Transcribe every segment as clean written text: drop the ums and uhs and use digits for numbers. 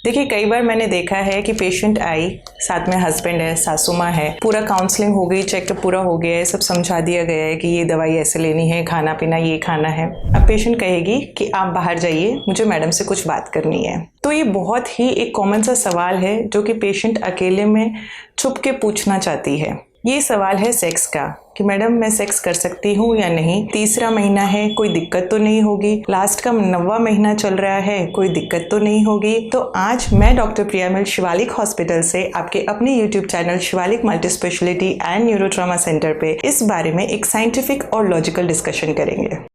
देखिए कई बार मैंने देखा है कि पेशेंट आई, साथ में हस्बैंड है, सासू माँ है, पूरा काउंसलिंग हो गई, चेकअप पूरा हो गया है, सब समझा दिया गया है कि ये दवाई ऐसे लेनी है, खाना पीना ये खाना है। अब पेशेंट कहेगी कि आप बाहर जाइए, मुझे मैडम से कुछ बात करनी है। तो ये बहुत ही एक कॉमन सा सवाल है जो कि पेशेंट अकेले में छुप के पूछना चाहती है। ये सवाल है सेक्स का कि मैडम मैं सेक्स कर सकती हूँ या नहीं, तीसरा महीना है, कोई दिक्कत तो नहीं होगी, लास्ट का 9वां महीना चल रहा है, कोई दिक्कत तो नहीं होगी। तो आज मैं डॉक्टर प्रिया मिल शिवालिक हॉस्पिटल से आपके अपने YouTube channel Shivalik multi speciality and neuro trauma centre पे इस बारे में एक साइंटिफिक और लॉजिकल डिस्कशन करेंगे।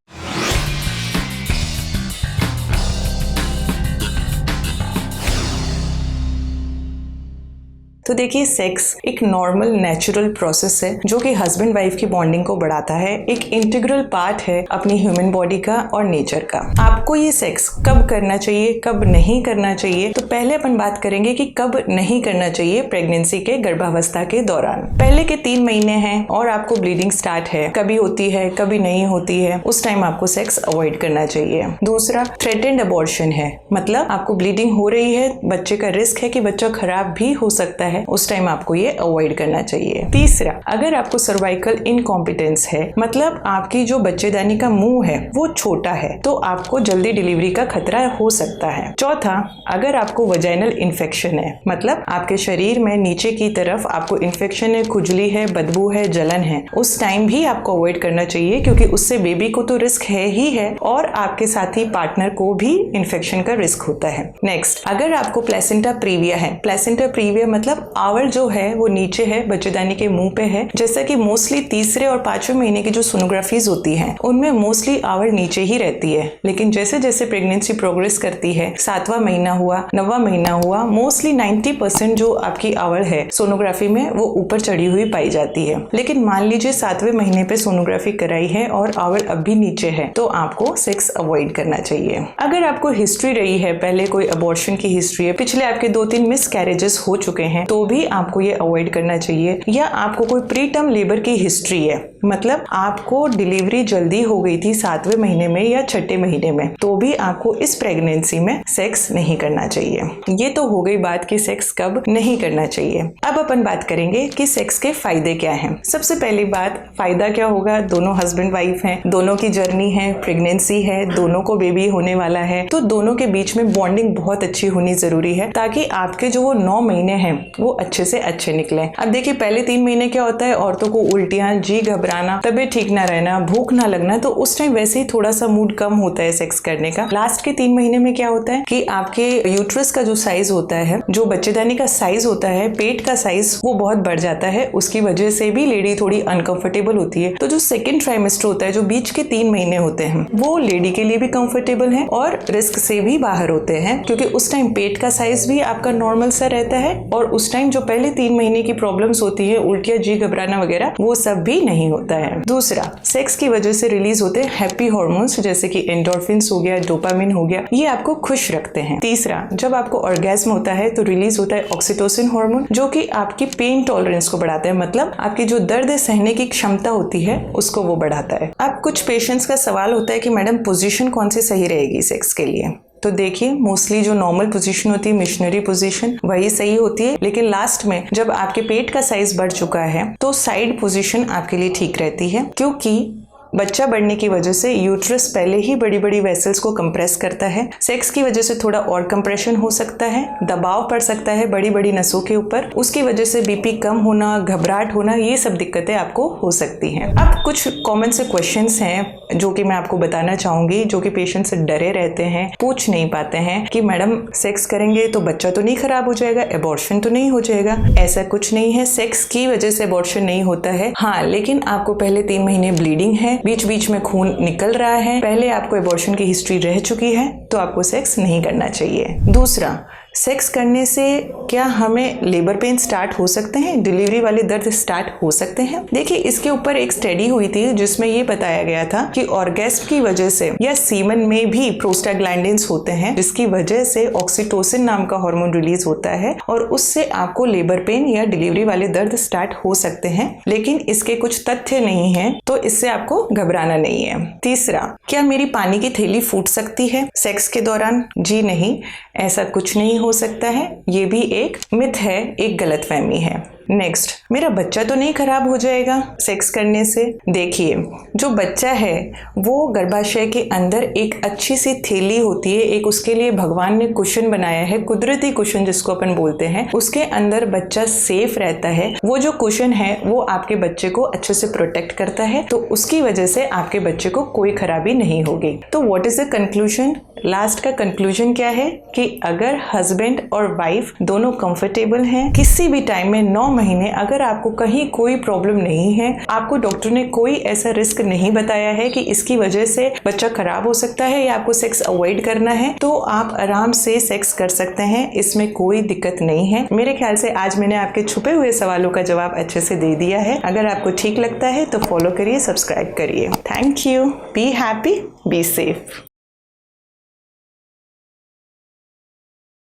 तो देखिए सेक्स एक नॉर्मल नेचुरल प्रोसेस है जो कि हस्बैंड वाइफ की बॉन्डिंग को बढ़ाता है, एक इंटीग्रल पार्ट है अपनी ह्यूमन बॉडी का और नेचर का। आपको ये सेक्स कब करना चाहिए, कब नहीं करना चाहिए, तो पहले अपन बात करेंगे कि कब नहीं करना चाहिए प्रेगनेंसी के गर्भावस्था के दौरान। पहले के 3 महीने हैं और आपको ब्लीडिंग स्टार्ट है, कभी होती है कभी नहीं होती है, उस टाइम आपको सेक्स अवॉइड करना चाहिए। दूसरा थ्रेटेंड अबॉर्शन है, मतलब आपको ब्लीडिंग हो रही है, बच्चे का रिस्क है कि बच्चा खराब भी हो सकता है, उस टाइम आपको ये अवॉइड करना चाहिए। तीसरा, अगर आपको सर्वाइकल इनकॉम्पिटेंस है, मतलब आपकी जो बच्चेदानी का मुंह है वो छोटा है, तो आपको जल्दी डिलीवरी का खतरा हो सकता है। चौथा, अगर आपको वजाइनल इन्फेक्शन है, मतलब आपके शरीर में नीचे की तरफ आपको इन्फेक्शन है, खुजली है, बदबू है, जलन है, उस टाइम भी आपको अवॉइड करना चाहिए क्योंकि उससे बेबी को तो रिस्क है ही है और आपके साथी पार्टनर को भी इन्फेक्शन का रिस्क होता है। नेक्स्ट, अगर आपको प्लेसेंटा प्रीविया है, प्लेसेंटा प्रीविया मतलब आवल जो है वो नीचे है, बच्चेदानी के मुंह पे है। जैसा कि मोस्टली तीसरे और 5वें महीने की जो सोनोग्राफीज होती हैं उनमें मोस्टली आवल नीचे ही रहती है, लेकिन जैसे जैसे प्रेगनेंसी प्रोग्रेस करती है, 7वां महीना हुआ, 9वां महीना हुआ, मोस्टली 90% जो आपकी आवल है सोनोग्राफी में वो ऊपर चढ़ी हुई पाई जाती है। लेकिन मान लीजिए 7वें महीने पे सोनोग्राफी कराई है और आवल अब भी नीचे है, तो आपको सेक्स अवॉइड करना चाहिए। अगर आपको हिस्ट्री रही है, पहले कोई अबॉर्शन की हिस्ट्री है, पिछले आपके 2-3 मिस कैरेजेस हो चुके हैं, तो भी आपको ये अवॉइड करना चाहिए। या आपको कोई प्री टर्म लेबर की हिस्ट्री है, मतलब आपको डिलीवरी जल्दी हो गई थी 7वें महीने में या 6ठे महीने में, तो भी आपको इस प्रेगनेंसी में सेक्स नहीं करना चाहिए। ये तो हो गई बात कि सेक्स कब नहीं करना चाहिए। अब अपन बात करेंगे कि सेक्स के फायदे क्या हैं। सबसे पहली बात, फायदा क्या होगा, दोनों हस्बैंड वाइफ हैं, दोनों की जर्नी है, प्रेगनेंसी है, दोनों को बेबी होने वाला है, तो दोनों के बीच में बॉन्डिंग बहुत अच्छी होनी जरूरी है ताकि आपके जो वो 9 महीने हैं वो अच्छे से अच्छे निकले। अब देखिए पहले 3 महीने क्या होता है, औरतों को उल्टियां, जी घबराना, तबीयत ठीक ना रहना, भूख ना लगना, तो उस टाइम वैसे ही थोड़ा सा मूड कम होता है सेक्स करने का। लास्ट के 3 महीने में क्या होता है कि आपके यूट्रस का जो साइज होता है, जो बच्चेदानी का साइज होता है, पेट का साइज वो बहुत बढ़ जाता है, उसकी वजह से भी लेडी थोड़ी अनकंफर्टेबल होती है। तो जो सेकेंड ट्राइमेस्टर होता है, जो बीच के 3 महीने होते हैं, वो लेडी के लिए भी कंफर्टेबल है और रिस्क से भी बाहर होते हैं क्योंकि उस टाइम पेट का साइज भी आपका नॉर्मल सा रहता है और उस टाइम जो पहले 3 महीने की प्रॉब्लम्स होती है, उल्टियां, जी घबराना वगैरह, वो सब भी नहीं होता है। दूसरा, सेक्स की वजह से रिलीज होते हैं हैप्पी हार्मोन्स जैसे कि एंडोर्फिन्स हो गया, डोपामिन हो गया, ये आपको खुश रखते हैं। तीसरा, जब आपको ऑर्गेज्म होता है तो रिलीज होता है ऑक्सीटोसिन हार्मोन जो कि आपकी पेन टॉलरेंस को बढ़ाता है, मतलब आपकी जो दर्द सहने की क्षमता होती है उसको वो बढ़ाता है। अब कुछ पेशेंट्स का सवाल होता है कि मैडम पोजीशन कौन सी सही रहेगी सेक्स के लिए, तो देखिए मोस्टली जो नॉर्मल पोजीशन होती है, मिशनरी पोजीशन, वही सही होती है, लेकिन लास्ट में जब आपके पेट का साइज बढ़ चुका है तो साइड पोजीशन आपके लिए ठीक रहती है क्योंकि बच्चा बढ़ने की वजह से यूट्रस पहले ही बड़ी बड़ी वेसल्स को कंप्रेस करता है, सेक्स की वजह से थोड़ा और कंप्रेशन हो सकता है, दबाव पड़ सकता है बड़ी बड़ी नसों के ऊपर, उसकी वजह से बीपी कम होना, घबराहट होना, ये सब दिक्कतें आपको हो सकती हैं। अब कुछ कॉमन से क्वेश्चंस हैं जो कि मैं आपको बताना चाहूंगी, जो कि पेशेंट से डरे रहते हैं, पूछ नहीं पाते हैं कि मैडम सेक्स करेंगे तो बच्चा तो नहीं खराब हो जाएगा, एबॉर्शन तो नहीं हो जाएगा। ऐसा कुछ नहीं है, सेक्स की वजह से एबॉर्शन नहीं होता है। हाँ, लेकिन आपको पहले 3 महीने ब्लीडिंग है, बीच बीच में खून निकल रहा है, पहले आपको एबॉर्शन की हिस्ट्री रह चुकी है, तो आपको सेक्स नहीं करना चाहिए। दूसरा, सेक्स करने से क्या हमें लेबर पेन स्टार्ट हो सकते हैं, डिलीवरी वाले दर्द स्टार्ट हो सकते हैं? देखिए इसके ऊपर एक स्टडी हुई थी जिसमें ये बताया गया था कि ऑर्गेस्म की वजह से या सीमन में भी प्रोस्टाग्लैंडिन्स होते हैं जिसकी वजह से ऑक्सीटोसिन नाम का हार्मोन रिलीज होता है और उससे आपको लेबर पेन या डिलीवरी वाले दर्द स्टार्ट हो सकते हैं, लेकिन इसके कुछ तथ्य नहीं है तो इससे आपको घबराना नहीं है। तीसरा, क्या मेरी पानी की थैली फूट सकती है सेक्स के दौरान? जी नहीं, ऐसा कुछ नहीं हो सकता है, ये भी एक मिथ है, एक गलतफहमी है। नेक्स्ट, मेरा बच्चा तो नहीं खराब हो जाएगा सेक्स करने से? देखिए, जो बच्चा है वो गर्भाशय के अंदर एक अच्छी सी थैली होती है, एक उसके लिए भगवान ने कुशन बनाया है, कुदरती कुशन जिसको अपन बोलते हैं, उसके अंदर बच्चा सेफ रहता है। वो जो कुशन है वो आपके बच्चे को अच्छे से प्रोटेक्ट करता है, तो उसकी वजह से आपके बच्चे को कोई खराबी नहीं होगी। तो what is the conclusion? Last का कंक्लूजन क्या है कि अगर हस्बैंड और वाइफ दोनों कंफर्टेबल हैं, किसी भी टाइम में 9 महीने अगर आपको कहीं कोई प्रॉब्लम नहीं है, आपको डॉक्टर ने कोई ऐसा रिस्क नहीं बताया है कि इसकी वजह से बच्चा खराब हो सकता है या आपको सेक्स अवॉइड करना है, तो आप आराम से सेक्स कर सकते हैं, इसमें कोई दिक्कत नहीं है। मेरे ख्याल से आज मैंने आपके छुपे हुए सवालों का जवाब अच्छे से दे दिया है। अगर आपको ठीक लगता है तो फॉलो करिए, सब्सक्राइब करिए। Thank you. Be happy, be safe.